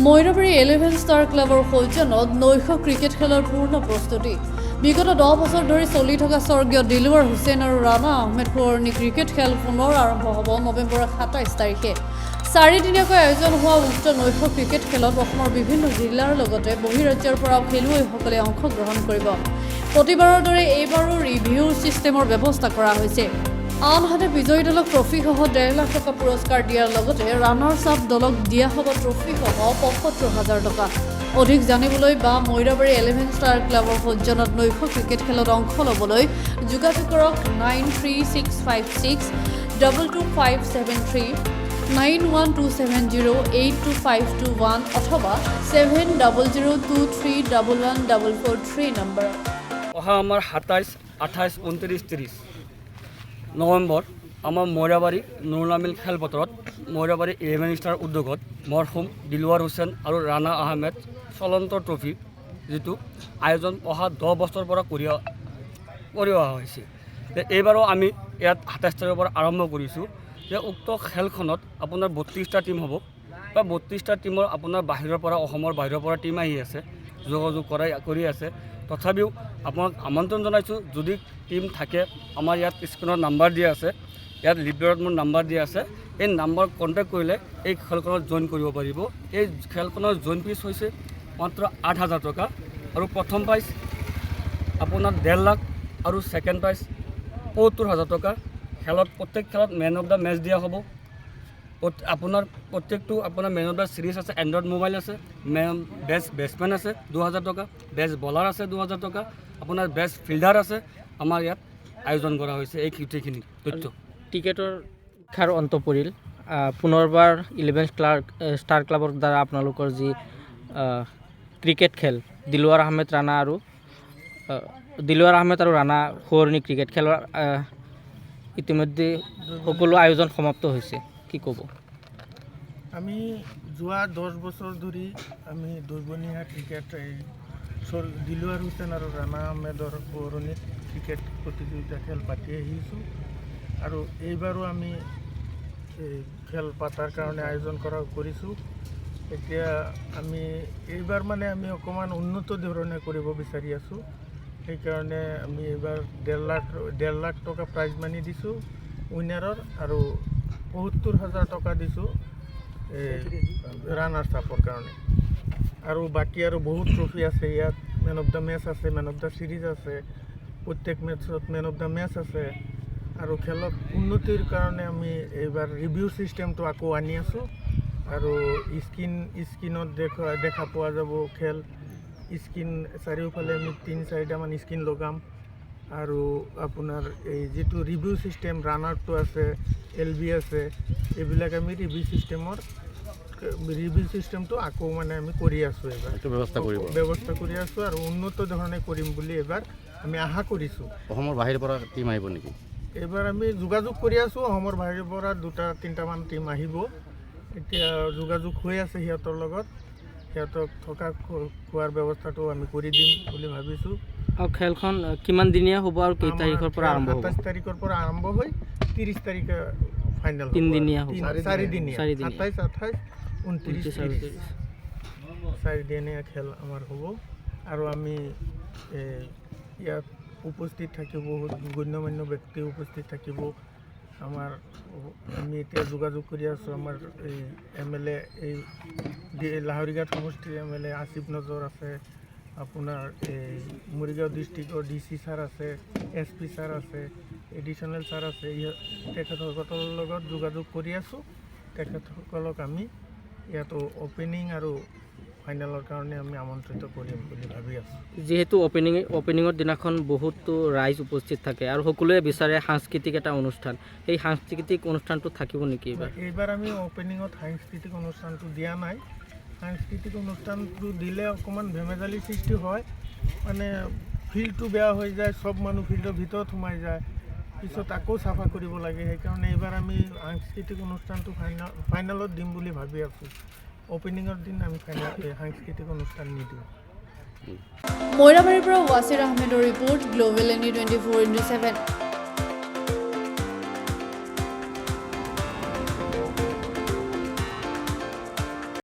মইৰাবাৰী 11 star ক্লাবৰ সৌজন্যত নৈশ ক্ৰিকেট খেলৰ পূৰ্ণ প্ৰস্তুতি বিগত 10 বছৰ ধৰি চলি থকা স্বৰ্গীয় দিলৱাৰ হুছেইন আৰু ৰাণা আহমেদ সোঁৱৰণী ক্ৰিকেট খেল পুনৰ আৰম্ভ হ'ব নৱেম্বৰৰ 27 তাৰিখে চাৰিদিনীয়াকৈ আয়োজন হোৱা উক্ত নৈশ ক্ৰিকেট খেলত অসমৰ বিভিন্ন জিলাৰ লগতে বহিৰাজ্যৰ পৰাও খেলুৱৈসকলে অংশগ্ৰহণ কৰিব প্ৰতিবাৰৰ দৰে এইবাৰো ৰিভিউ ছিষ্টেমৰ ব্যৱস্থা কৰা হৈছে আনহাতে বিজয়ী দলক ট্ৰফিসহ 1.5 লাখ টকা পুৰস্কাৰ দিয়াৰ লগতে ৰানাৰ্ছ আপ দলক দিয়া হ'ব ট্ৰফিসহ ৭৫,০০০ টকা অধিক জানিবলৈ বা মইৰাবাৰী 11 ষ্টাৰ ক্লাবৰ সৌজন্যত নৈশ ক্ৰিকেট খেলত অংশ ল'বলৈ যোগাযোগ কৰক 9365622573 9127082521 অথবা 7002311443 নম্বৰ অহা আমাৰ 27, 28, 29, 30 নৱেম্বৰ আমাৰ মইৰাবাৰী নুৰুলামিল খেলপথাৰত মইৰাবাৰী 11 ষ্টাৰ উদ্যোগত মৰহুম দিলৱাৰ হুছেইন আৰু ৰাণা আহমেদ চলন্ত ট্ৰফি যিটো আয়োজন অহা 10 বছৰৰ পৰা কৰি অহা হৈছে এইবাৰো আমি ইয়াত 27 তাৰিখৰ পৰা আৰম্ভ কৰিছোঁ যে উক্ত খেলখনত আপোনাৰ 32টা টীম হ'ব বা 32টা টীমৰ আপোনাৰ বাহিৰৰ পৰা অসমৰ বাহিৰৰ পৰা টীম আহি আছে যোগাযোগ কৰি আছে তথাপিও আপোনাক আমন্ত্ৰণ জনাইছোঁ যদি টীম থাকে আমাৰ ইয়াত স্ক্ৰীণত নাম্বাৰ দিয়া আছে ইয়াত লিডাৰত মোৰ নাম্বাৰ দিয়া আছে এই নাম্বাৰ কণ্টেক্ট কৰিলে এই খেলখনত জইন কৰিব পাৰিব এই খেলখনৰ জইন ফিজ হৈছে মাত্ৰ 8,000 টকা আৰু প্ৰথম প্ৰাইজ আপোনাৰ 1.5 লাখ আৰু ছেকেণ্ড প্ৰাইজ ৭৫,০০০ টকা খেলত প্ৰত্যেক খেলত মেন অফ দ্য মেচ দিয়া হ'ব আপোনাৰ প্ৰত্যেকটো আপোনাৰ মেন অফ দ্য চিৰিজ আছে এণ্ড্ৰইড মোবাইল আছে বেষ্ট বেটছমেন আছে 2,000 টকা বেষ্ট বলাৰ আছে 2,000 টকা আপোনাৰ বেষ্ট ফিল্ডাৰ আছে আমাৰ ইয়াত আয়োজন কৰা হৈছে এই গোটেইখিনি তথ্য টিকেটৰ শিক্ষাৰ অন্ত পৰিল পুনৰবাৰ 11 ষ্টাৰ ক্লাবৰ দ্বাৰা আপোনালোকৰ যি ক্ৰিকেট খেল দিলৱাৰ আহমেদ আৰু ৰাণা সোঁৱৰণী ক্ৰিকেট খেলৰ ইতিমধ্যে সকলো আয়োজন সমাপ্ত হৈছে কি ক'ব আমি যোৱা 10 বছৰ ধৰি আমি দুৰ্বনীয়া ক্ৰিকেট দিলৱাৰ হুছেইন আৰু ৰাণা আহমেদৰ সোঁৱৰণীত ক্ৰিকেট প্ৰতিযোগিতা খেল পাতি আহিছোঁ আৰু এইবাৰো আমি খেল পাতাৰ কাৰণে আয়োজন কৰিছোঁ এতিয়া আমি এইবাৰ মানে আমি অকণমান উন্নত ধৰণে কৰিব বিচাৰি আছোঁ সেইকাৰণে আমি এইবাৰ 1.5 লাখ টকা প্ৰাইজ মানি দিছোঁ উইনাৰৰ আৰু ৭৫,০০০ টকা দিছোঁ ৰানাৰ্ছ আপৰ কাৰণে আৰু বাকী আৰু বহুত ট্ৰফি আছে ইয়াত মেন অফ দ্য মেচ আছে মেন অফ দ্য চিৰিজ আছে প্ৰত্যেক মেটছত মেন অফ দ্য মেচ আছে আৰু খেলত উন্নতিৰ কাৰণে আমি এইবাৰ ৰিভিউ ছিষ্টেমটো আকৌ আনি আছোঁ আৰু স্ক্ৰীণত দেখা পোৱা যাব খেল স্ক্ৰীণ চাৰিওফালে আমি 3-4টামান স্ক্ৰীণ লগাম আৰু আপোনাৰ এই যিটো ৰিভিউ ছিষ্টেম ৰানাৰটো আছে LB আছে এইবিলাক আমি ৰিভিউ ছিষ্টেমটো আকৌ মানে আমি কৰি আছোঁ এইবাৰ ব্যৱস্থা কৰি আছোঁ আৰু উন্নত ধৰণে কৰিম বুলি এইবাৰ আমি আশা কৰিছোঁ অসমৰ বাহিৰৰ পৰা টীম আহিব নেকি এইবাৰ আমি যোগাযোগ কৰি আছোঁ অসমৰ বাহিৰৰ পৰা 2-3টামান টীম আহিব এতিয়া যোগাযোগ হৈ আছে সিহঁতৰ লগত সিহঁতক থকা খোৱাৰ ব্যৱস্থাটো আমি কৰি দিম বুলি ভাবিছোঁ আৰু খেলখন কিমান দিনীয়া হ'ব আৰু কেই তাৰিখৰ পৰা আৰম্ভ হ'ব 27 তাৰিখৰ পৰা আৰম্ভ হৈ 30 তাৰিখে ফাইনেল 3 দিনীয়া হ'ব 4 দিনীয়া 27, 28, 29, 30 4 দিনীয়া খেল আমাৰ হ'ব আৰু আমি ইয়াত উপস্থিত থাকিব গণ্যমান্য ব্যক্তি উপস্থিত থাকিব আমাৰ আমি এতিয়া যোগাযোগ কৰি আছোঁ আমাৰ এই MLA এই লাহৰীঘাট সমষ্টিৰ MLA আসিফ নজৰ আছে আপোনাৰ এই মৰিগাঁও ডিষ্ট্ৰিক্টৰ DC ছাৰ আছে SP ছাৰ আছে এডিশ্যনেল ছাৰ আছে তেখেতসকলৰ লগত যোগাযোগ কৰি আছোঁ তেখেতসকলক আমি ইয়াত অ'পেনিং আৰু ফাইনেলৰ কাৰণে আমি আমন্ত্ৰিত কৰিম বুলি ভাবি আছোঁ যিহেতু অ'পেনিঙৰ দিনাখন বহুতো ৰাইজ উপস্থিত থাকে আৰু সকলোৱে বিচাৰে সাংস্কৃতিক এটা অনুষ্ঠান এই সাংস্কৃতিক অনুষ্ঠানটো থাকিব নেকি এইবাৰ আমি অ'পেনিঙত সাংস্কৃতিক অনুষ্ঠানটো দিয়া নাই সাংস্কৃতিক অনুষ্ঠানটো দিলে অকণমান ভেমেজালি সৃষ্টি হয় মানে ফিল্ডটো বেয়া হৈ যায় চব মানুহ ফিল্ডৰ ভিতৰত সোমাই যায় পিছত আকৌ চাফা কৰিব লাগে সেইকাৰণে এইবাৰ আমি সাংস্কৃতিক অনুষ্ঠানটো ফাইনেলত দিম বুলি ভাবি আছোঁ অ'পেনিঙৰ দিন আমি সাংস্কৃতিক অনুষ্ঠান নিদিওঁ মইৰাবাৰীৰ পৰা ৱাছিৰ আহমেদৰ ৰিপৰ্ট গ্লোবেল NE 24/7